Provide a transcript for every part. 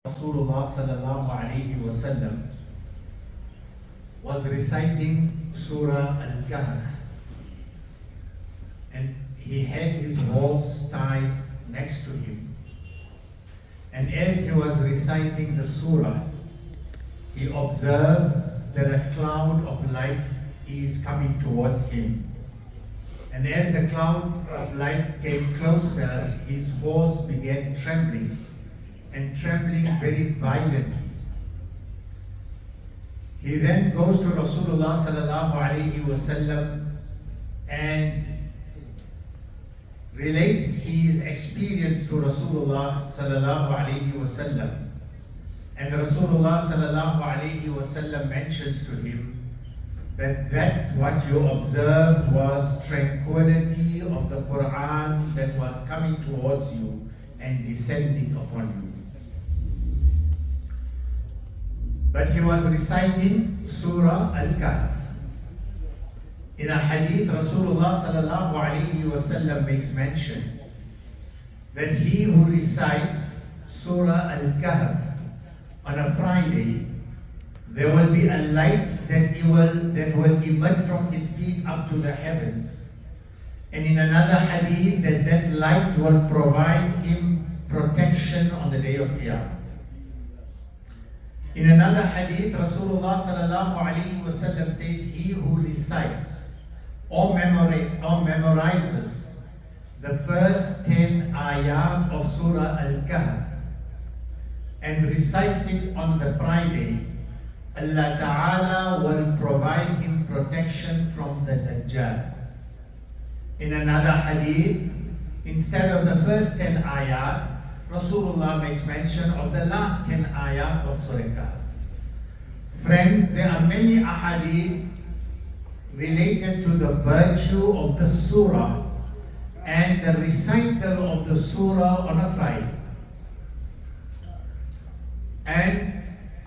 Rasulullah sallallahu alayhi wasallam was reciting Surah Al-Kahf, and he had his horse tied next to him. And as he was reciting the surah, he observes that a cloud of light is coming towards him. And as the cloud of light came closer, his horse began trembling, and trembling very violently. He then goes to Rasulullah sallallahu alayhi wasallam and relates his experience to Rasulullah sallallahu alayhi wasallam. And Rasulullah sallallahu alayhi wasallam mentions to him that what you observed was tranquility of the Quran that was coming towards you and descending upon you. But he was reciting Surah Al-Kahf. In a hadith, Rasulullah sallallahu alayhi wasallam makes mention that he who recites Surah Al-Kahf on a Friday, there will be a light that will emit from his feet up to the heavens. And in another hadith, that light will provide him protection on the day of Qiyamah. In another hadith, Rasulullah sallallahu alayhi wasallam says, he who recites or memorizes the first 10 ayat of Surah Al-Kahf and recites it on the Friday, Allah Ta'ala will provide him protection from the Dajjal. In another hadith, instead of the first 10 ayat, Rasulullah makes mention of the last 10 ayat of Surah Kahf. Friends, there are many ahadith related to the virtue of the surah and the recital of the surah on a Friday. And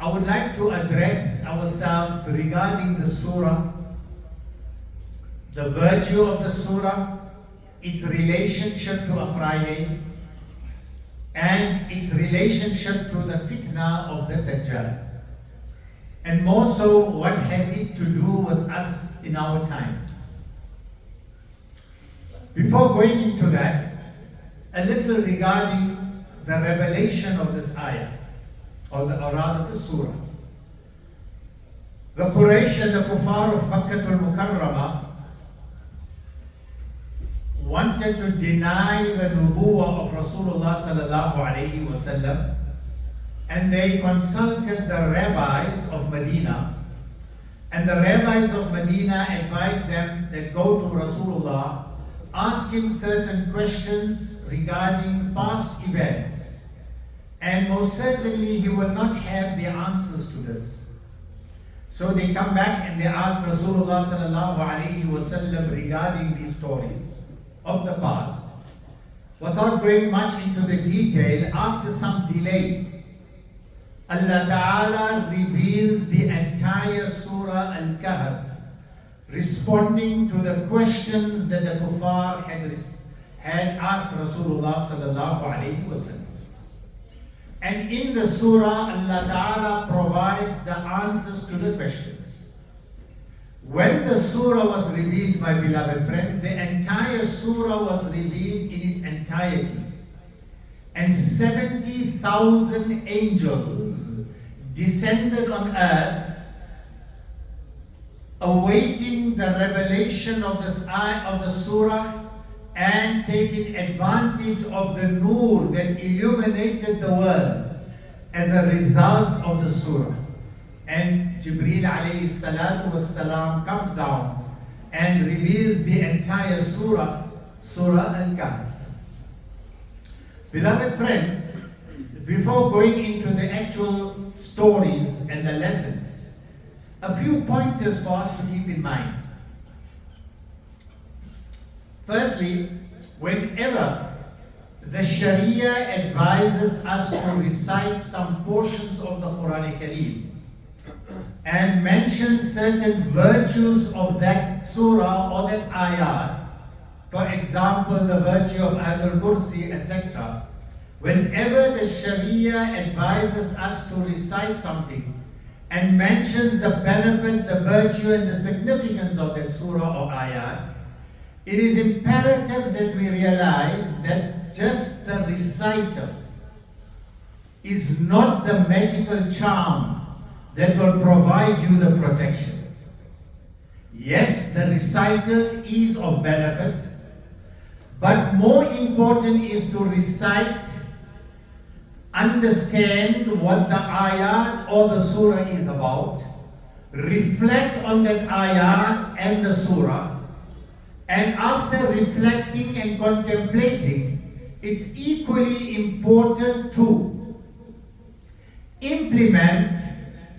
I would like to address ourselves regarding the surah, the virtue of the surah, its relationship to a Friday, and its relationship to the fitna of the Dajjal. And more so, what has it to do with us in our times? Before going into that, a little regarding the revelation of this ayah, or rather the surah. The Quraysh and the Kuffar of Makkah al-Mukarramah wanted to deny the nubuwwah of Rasulullah sallallahu alayhi wasallam, and they consulted the rabbis of Medina, and the rabbis of Medina advised them that go to Rasulullah, ask him certain questions regarding past events, and most certainly he will not have the answers to this. So they come back and they ask Rasulullah sallallahu alayhi wasallam regarding these stories of the past. Without going much into the detail, after some delay, Allah Ta'ala reveals the entire Surah Al-Kahf, responding to the questions that the Kuffar had asked Rasulullah sallallahu alayhi wasallam. And in the Surah, Allah Ta'ala provides the answers to the questions. When the surah was revealed, my beloved friends, the entire surah was revealed in its entirety. And 70,000 angels descended on earth, awaiting the revelation of this of the surah and taking advantage of the nur that illuminated the world as a result of the surah. And Jibreel alayhi salatu was salam comes down and reveals the entire surah, Surah Al-Kahf. Beloved friends, before going into the actual stories and the lessons, a few pointers for us to keep in mind. Firstly, whenever the Sharia advises us to recite some portions of the Quran Kareem and mention certain virtues of that surah or that ayah, for example, the virtue of Ayatul Kursi, etc., whenever the Sharia advises us to recite something and mentions the benefit, the virtue and the significance of that surah or ayat, it is imperative that we realize that just the recital is not the magical charm that will provide you the protection. Yes, the recital is of benefit, but more important is to recite, understand what the ayat or the surah is about, reflect on that ayat and the surah, and after reflecting and contemplating, it's equally important to implement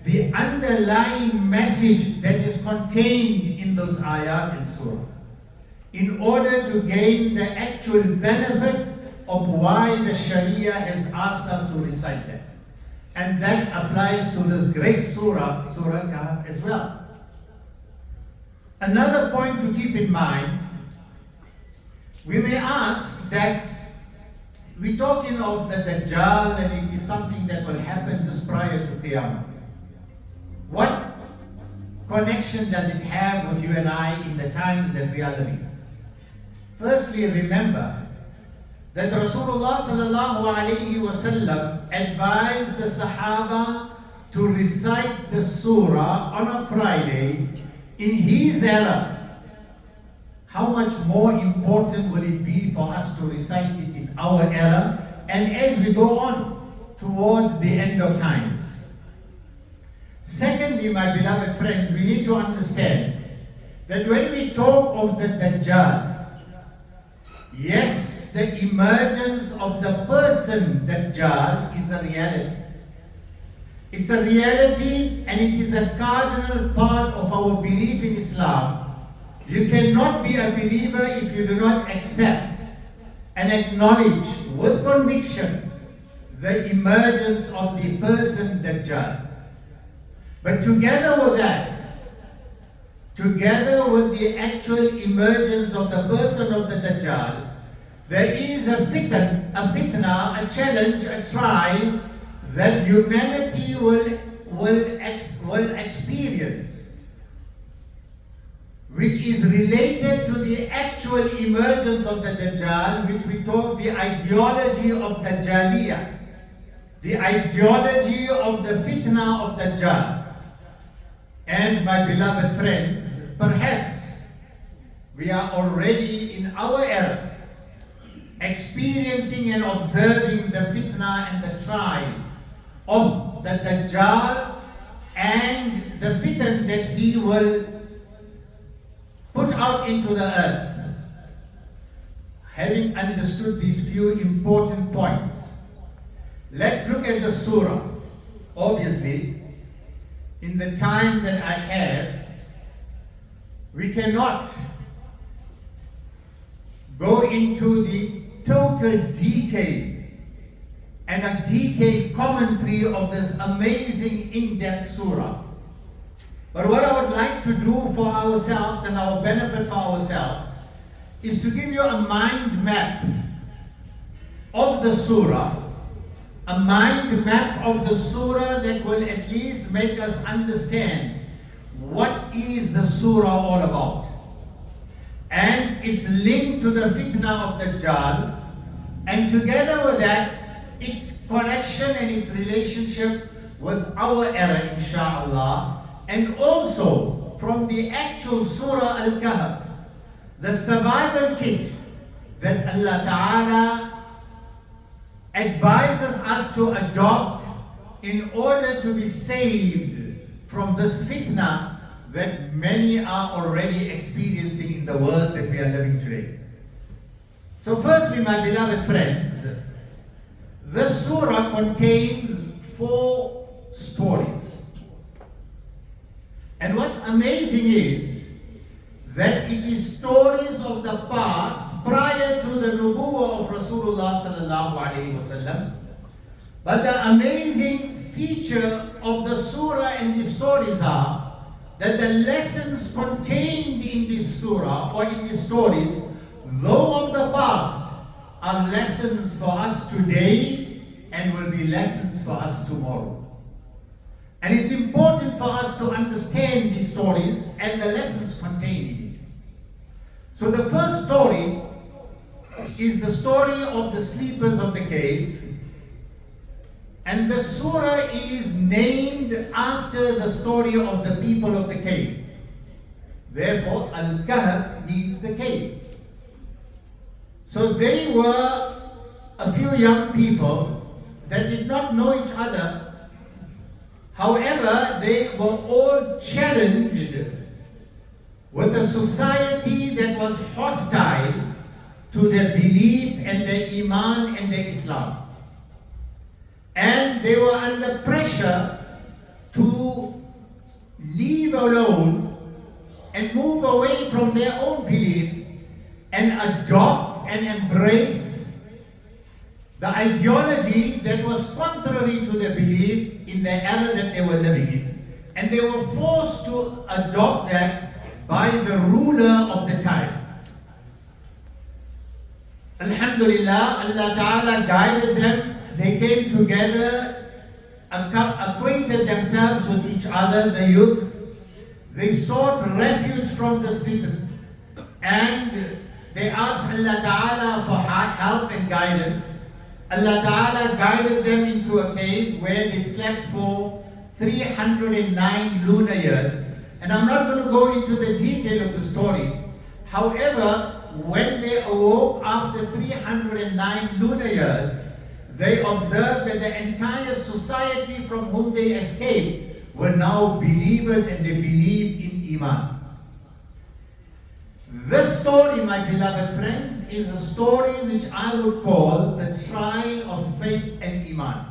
the underlying message that is contained in those ayat and surah in order to gain the actual benefit of why the Sharia has asked us to recite that. And that applies to this great surah, Surah Khaf as well. Another point to keep in mind, we may ask that we're talking of the Dajjal and it is something that will happen just prior to Qiyamah. What connection does it have with you and I in the times that we are living? Firstly, remember that Rasulullah sallallahu alayhi wasallam advised the Sahaba to recite the surah on a Friday in his era. How much more important will it be for us to recite it in our era and as we go on towards the end of times? Secondly, my beloved friends, we need to understand that when we talk of the Dajjal, yes, the emergence of the person Dajjal is a reality. It's a reality and it is a cardinal part of our belief in Islam. You cannot be a believer if you do not accept and acknowledge with conviction the emergence of the person Dajjal. But together with that, together with the actual emergence of the person of the Dajjal, there is a fitna, a challenge, a trial that humanity will experience, which is related to the actual emergence of the Dajjal, which we call the ideology of Dajjaliyah, the ideology of the fitna of Dajjal. And my beloved friends, perhaps we are already in our era experiencing and observing the fitna and the trial of the Dajjal and the fitan that he will put out into the earth. Having understood these few important points, let's look at the surah. Obviously, in the time that I have, we cannot go into the total detail and a detailed commentary of this amazing in-depth surah. But what I would like to do for ourselves and our benefit for ourselves is to give you a mind map of the surah, a mind map of the surah that will at least make us understand what is the surah all about. And it's linked to the fitna of Dajjal, and together with that, its connection and its relationship with our era, inshallah, and also from the actual Surah Al-Kahf, the survival kit that Allah Ta'ala advises us to adopt in order to be saved from this fitna that many are already experiencing in the world that we are living today. So firstly, my beloved friends, this surah contains 4 stories. And what's amazing is that it is stories of the past prior to the nubuwwah of Rasulullah sallallahu alayhi wasallam. But the amazing feature of the surah and the stories are that the lessons contained in this surah or in these stories, though of the past, are lessons for us today and will be lessons for us tomorrow. And it's important for us to understand these stories and the lessons contained in it. So the first story is the story of the sleepers of the cave. And the surah is named after the story of the people of the cave. Therefore, Al-Kahf means the cave. So they were a few young people that did not know each other. However, they were all challenged with a society that was hostile to their belief and their iman and their Islam. And they were under pressure to leave alone and move away from their own belief and adopt and embrace the ideology that was contrary to their belief in the era that they were living in. And they were forced to adopt that by the ruler of the time. Alhamdulillah, Allah Ta'ala guided them. They came together, acquainted themselves with each other, the youth. They sought refuge from this fitna. And they asked Allah Ta'ala for help and guidance. Allah Ta'ala guided them into a cave where they slept for 309 lunar years. And I'm not going to go into the detail of the story. However, when they awoke after 309 lunar years, they observed that the entire society from whom they escaped were now believers and they believed in Iman. This story, my beloved friends, is a story which I would call the trial of faith and Iman.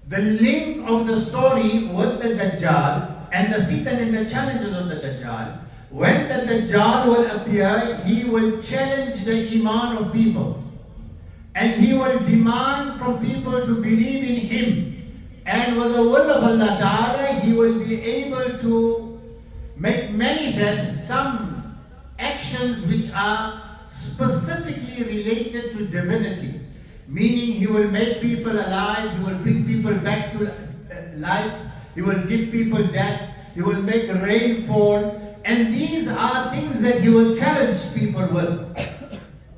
The link of the story with the Dajjal and the fitan and the challenges of the Dajjal. When the Dajjal will appear, he will challenge the Iman of people. And he will demand from people to believe in him. And with the will of Allah Ta'ala, he will be able to make manifest some actions which are specifically related to divinity. Meaning he will make people alive, he will bring people back to life, he will give people death, he will make rain fall. And these are things that he will challenge people with.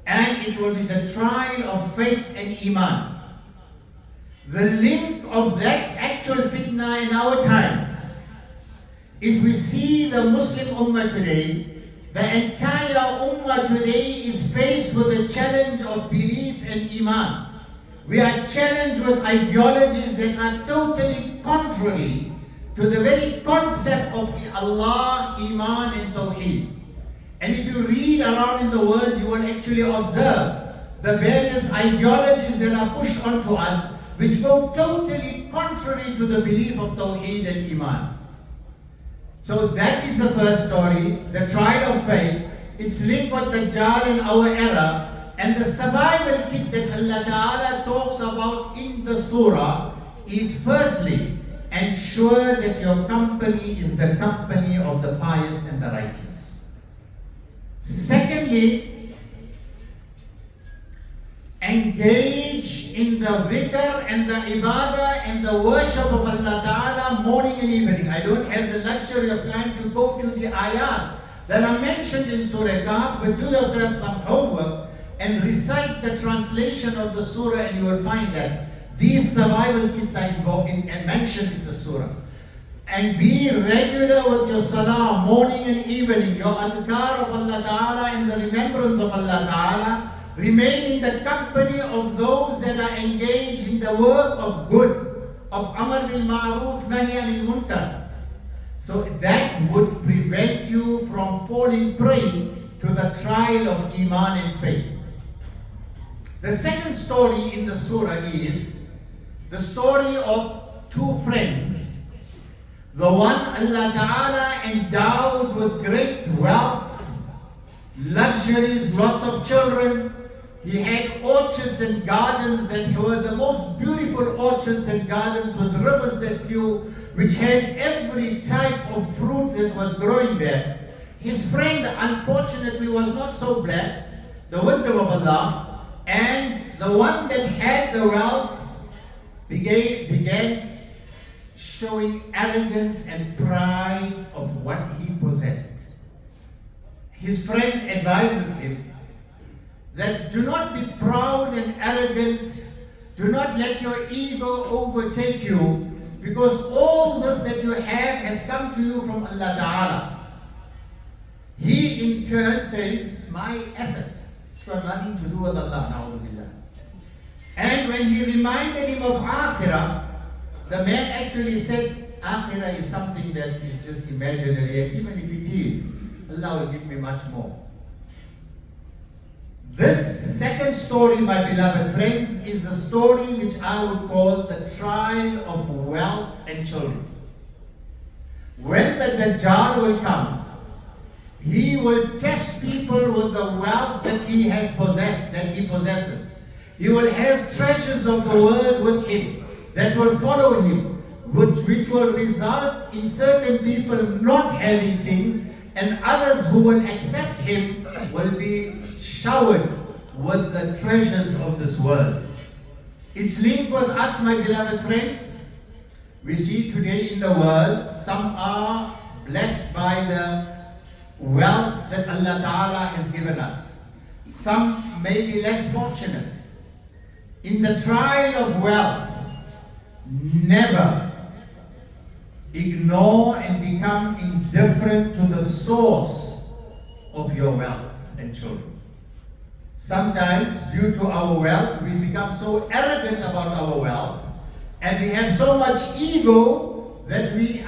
And it will be the trial of faith and Iman. The link of that actual fitna in our times. If we see the Muslim Ummah today, the entire Ummah today is faced with the challenge of belief and Iman. We are challenged with ideologies that are totally contrary to the very concept of Allah, Iman and Tawheed. And if you read around in the world, you will actually observe the various ideologies that are pushed onto us, which go totally contrary to the belief of Tawheed and Iman. So that is the first story, the trial of faith. It's linked with Dajjal in our era, and the survival kit that Allah Ta'ala talks about in the surah is firstly, ensure that your company is the company of the pious and the righteous. Secondly, engage in the dhikr and the ibadah and the worship of Allah Ta'ala morning and evening. I don't have the luxury of time to go to the ayat that are mentioned in Surah Khaf, but do yourself some homework and recite the translation of the surah, and you will find that these survival kits are involved and mentioned in the surah. And be regular with your salah morning and evening, your adhkar of Allah Ta'ala and the remembrance of Allah Ta'ala. Remain in the company of those that are engaged in the work of good, of amr bil ma'ruf, nahi anil munkar. So that would prevent you from falling prey to the trial of Iman and faith. The second story in the surah is the story of two friends. The one Allah Ta'ala endowed with great wealth, luxuries, lots of children. He had orchards and gardens that were the most beautiful orchards and gardens with rivers that flew, which had every type of fruit that was growing there. His friend, unfortunately, was not so blessed the wisdom of Allah, and the one that had the wealth began showing arrogance and pride of what he possessed. His friend advises him that do not be proud and arrogant, do not let your ego overtake you, because all this that you have has come to you from Allah Ta'ala. He in turn says, it's my effort. It's got nothing to do with Allah, na'udhu billah. And when he reminded him of Akhirah, the man actually said, Akhirah is something that is just imaginary, and even if it is, Allah will give me much more. This second story, my beloved friends, is the story which I would call the trial of wealth and children. When the Dajjal will come, he will test people with the wealth that he has possessed, that he possesses. He will have treasures of the world with him that will follow him, which will result in certain people not having things, and others who will accept him will be showered with the treasures of this world. It's linked with us, my beloved friends. We see today in the world, some are blessed by the wealth that Allah Ta'ala has given us. Some may be less fortunate. In the trial of wealth, never ignore and become indifferent to the source of your wealth and children. Sometimes, due to our wealth, we become so arrogant about our wealth, and we have so much ego that we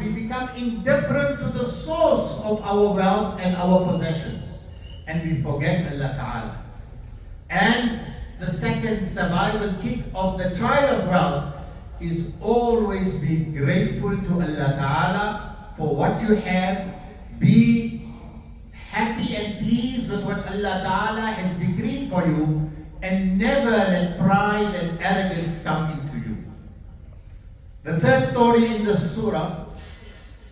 become indifferent to the source of our wealth and our possessions, and we forget Allah Ta'ala. And the second survival kit of the trial of wealth is always be grateful to Allah Ta'ala for what you have. Be happy and pleased with what Allah Ta'ala has decreed for you, and never let pride and arrogance come into you. The third story in the surah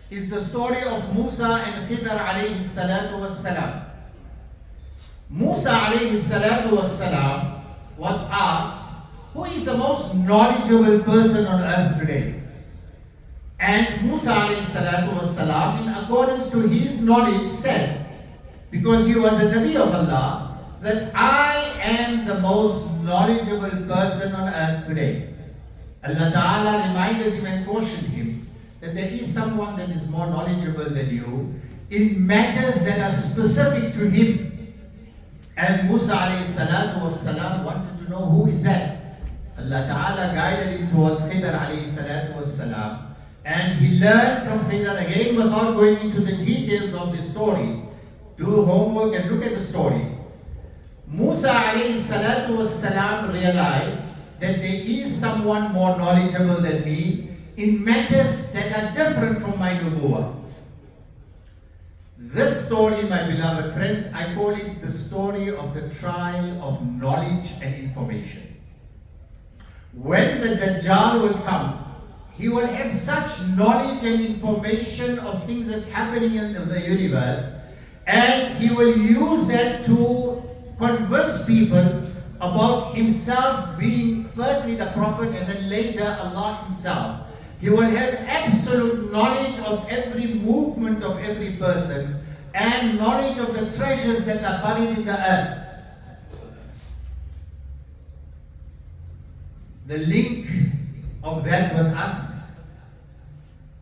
is the story of Musa and Khidr alayhi salatu wassalam. Musa alayhi salatu wassalam was asked, who is the most knowledgeable person on earth today? And Musa alayhi salatu wassalam, in accordance to his knowledge, said, because he was a Nabi of Allah, that I am the most knowledgeable person on earth today. Allah Ta'ala reminded him and cautioned him that there is someone that is more knowledgeable than you in matters that are specific to him. And Musa alayhi salatu wassalam wanted to know who is that. Allah Ta'ala guided him towards Khidr alayhi salatu wassalam, and he learned from Khidr, again without going into the details of the story. Do homework and look at the story. Musa alayhi salatu wassalam realized that there is someone more knowledgeable than me in matters that are different from my nubuwwah. This story, my beloved friends, I call it the story of the trial of knowledge and information. When the Dajjal will come, he will have such knowledge and information of things that's happening in the universe, and he will use that to convince people about himself being firstly the Prophet and then later Allah himself. He will have absolute knowledge of every movement of every person and knowledge of the treasures that are buried in the earth. The link of that with us,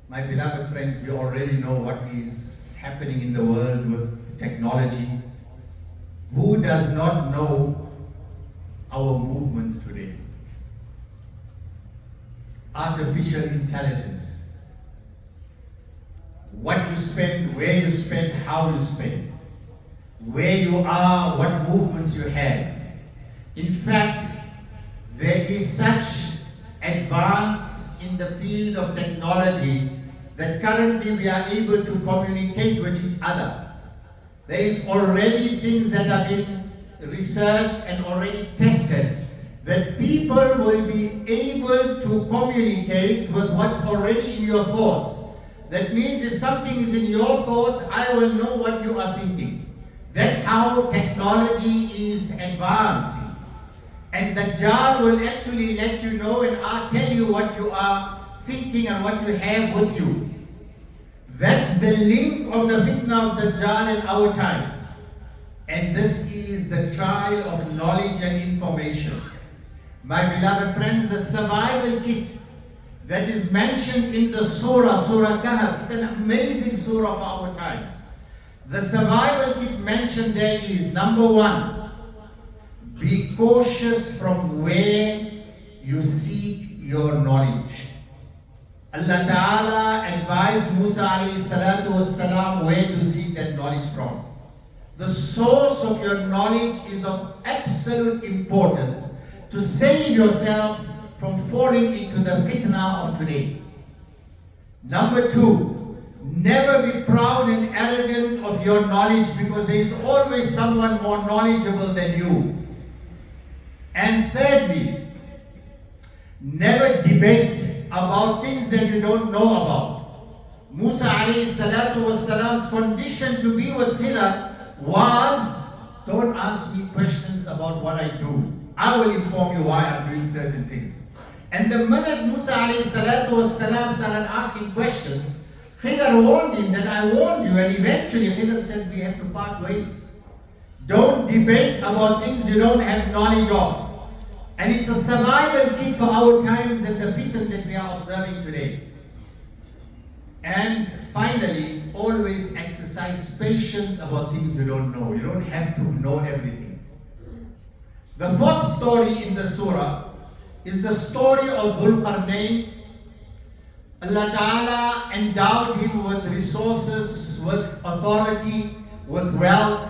my beloved friends, we already know what is happening in the world with technology. Who does not know our movements today? Artificial intelligence. What you spend, where you spend, how you spend, where you are, what movements you have. In fact, there is such advance in the field of technology that currently we are able to communicate with each other. There is already things that have been researched and already tested that people will be able to communicate with what's already in your thoughts. That means if something is in your thoughts, I will know what you are thinking. That's how technology is advancing. And Dajjal will actually let you know and tell you what you are thinking and what you have with you. That's the link of the fitna of Dajjal in our times. And this is the trial of knowledge and information. My beloved friends, the survival kit that is mentioned in the Surah Khaf, it's an amazing surah of our times. The survival kit mentioned there is, number one, be cautious from where you seek your knowledge. Allah Ta'ala advised Musa alayhi salatu wassalam where to seek that knowledge from. The source of your knowledge is of absolute importance to save yourself from falling into the fitna of today. Number two, never be proud and arrogant of your knowledge, because there is always someone more knowledgeable than you. And thirdly, never debate about things that you don't know about. Musa alayhi salatu wassalam's condition to be with Khidr was, don't ask me questions about what I do. I will inform you why I'm doing certain things. And the minute Musa alayhi salatu wassalam started asking questions, Khidr warned him that I warned you, and eventually Khidr said we have to part ways. Don't debate about things you don't have knowledge of. And it's a survival kit for our times and the fitan that we are observing today. And finally, always exercise patience about things you don't know. You don't have to know everything. The fourth story in the surah is the story of Dhul Qarnayn. Allah Ta'ala endowed him with resources, with authority, with wealth,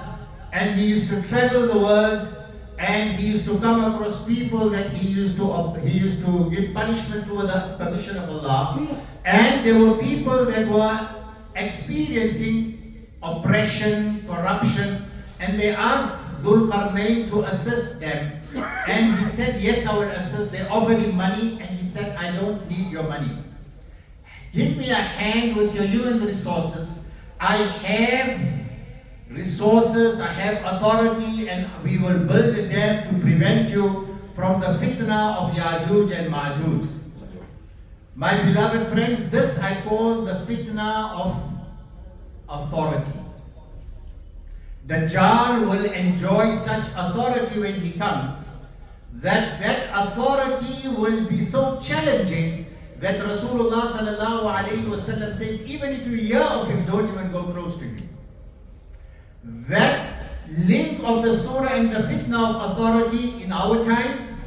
and he used to travel the world, and he used to come across people that he used to give punishment to with the permission of Allah. And there were people that were experiencing oppression, corruption, and they asked Dhul Qarnayn to assist them. And he said, yes, I will assist. They offered him money, and he said, I don't need your money. Give me a hand with your human resources. I have resources, I have authority, and we will build a dam to prevent you from the fitna of Ya'juj and Ma'juj. My beloved friends, this I call the fitna of authority. Dajjal will enjoy such authority when he comes, that authority will be so challenging that Rasulullah sallallahu alayhi wasallam says, even if you hear of him, don't even go close to him. That link of the surah and the fitna of authority in our times,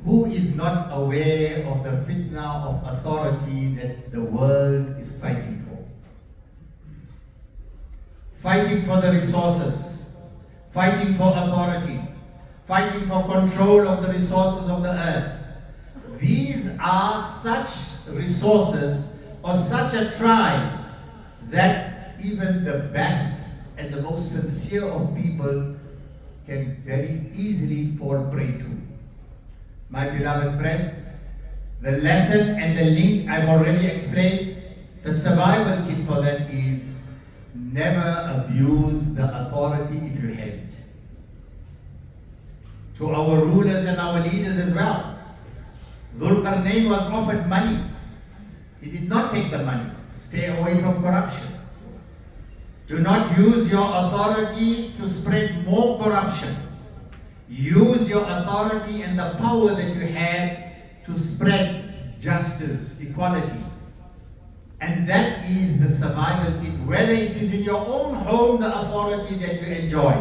who is not aware of the fitna of authority that the world is fighting for? Fighting for the resources, fighting for authority, fighting for control of the resources of the earth. These are such resources or such a trial that even the best and the most sincere of people can very easily fall prey to. My beloved friends, the lesson and the link I've already explained. The survival kit for that is never abuse the authority if you have it. To our rulers and our leaders as well. Dhul Qarnayn was offered money. He did not take the money. Stay away from corruption. Do not use your authority to spread more corruption. Use your authority and the power that you have to spread justice, equality. And that is the survival kit. Whether it is in your own home, the authority that you enjoy.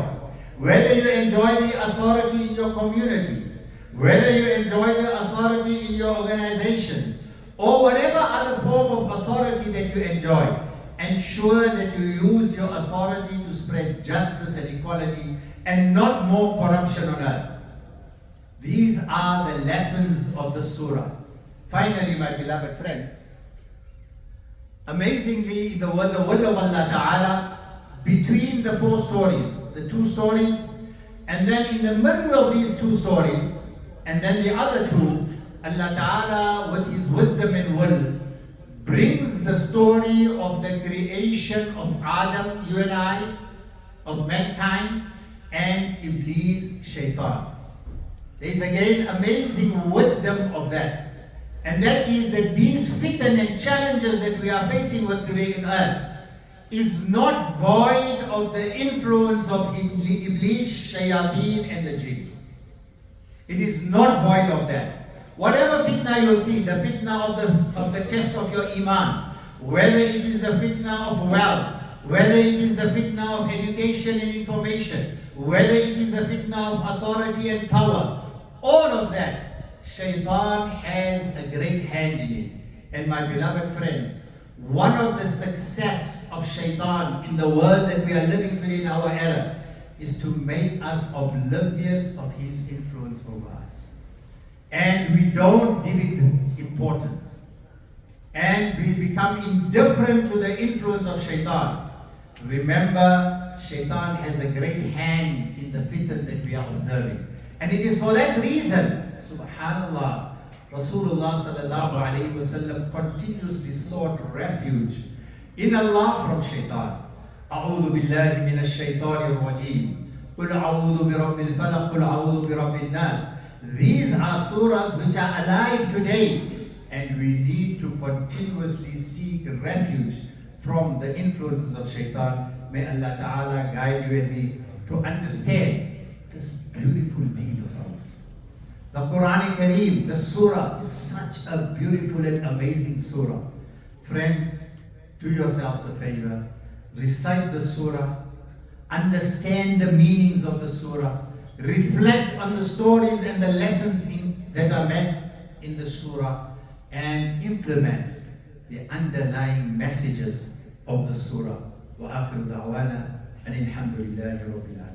Whether you enjoy the authority in your communities. Whether you enjoy the authority in your organizations. Or whatever other form of authority that you enjoy. Ensure that you use your authority to spread justice and equality and not more corruption on earth. These are the lessons of the surah. Finally, my beloved friend, amazingly, the will of Allah Ta'ala, between the four stories, the two stories, and then in the middle of these two stories, and then the other two, Allah Ta'ala, with His wisdom and will, brings the story of the creation of Adam, you and I, of mankind and Iblis, Shaitan. There is again amazing wisdom of that. And that is that these fitan and challenges that we are facing with today in earth is not void of the influence of Iblis, Shayateen and the jinn. It is not void of that. Whatever fitna you will see, the fitna of the test of your iman, whether it is the fitna of wealth, whether it is the fitna of education and information, whether it is the fitna of authority and power, all of that, Shaitan has a great hand in it. And my beloved friends, one of the success of Shaitan in the world that we are living today in our era is to make us oblivious of his influence over us. And we don't give it importance. And we become indifferent to the influence of Shaitan. Remember, Shaitan has a great hand in the fitan that we are observing. And it is for that reason, subhanallah, Rasulullah sallallahu alayhi wasallam continuously sought refuge in Allah from Shaitan. أعوذ بالله من الشيطان الرجيم قل أعوذ برب الفلق قل أعوذ برب الناس. These are surahs which are alive today, and we need to continuously seek refuge from the influences of Shaitan. May Allah Ta'ala guide you and me to understand this beautiful deed of ours. The Quran Kareem, the surah, is such a beautiful and amazing surah. Friends, do yourselves a favor, recite the surah, understand the meanings of the surah, reflect on the stories and the lessons that are meant in the surah, and implement the underlying messages of the surah. Wa akhiru da'wana and alhamdulillahi rabbil alamin.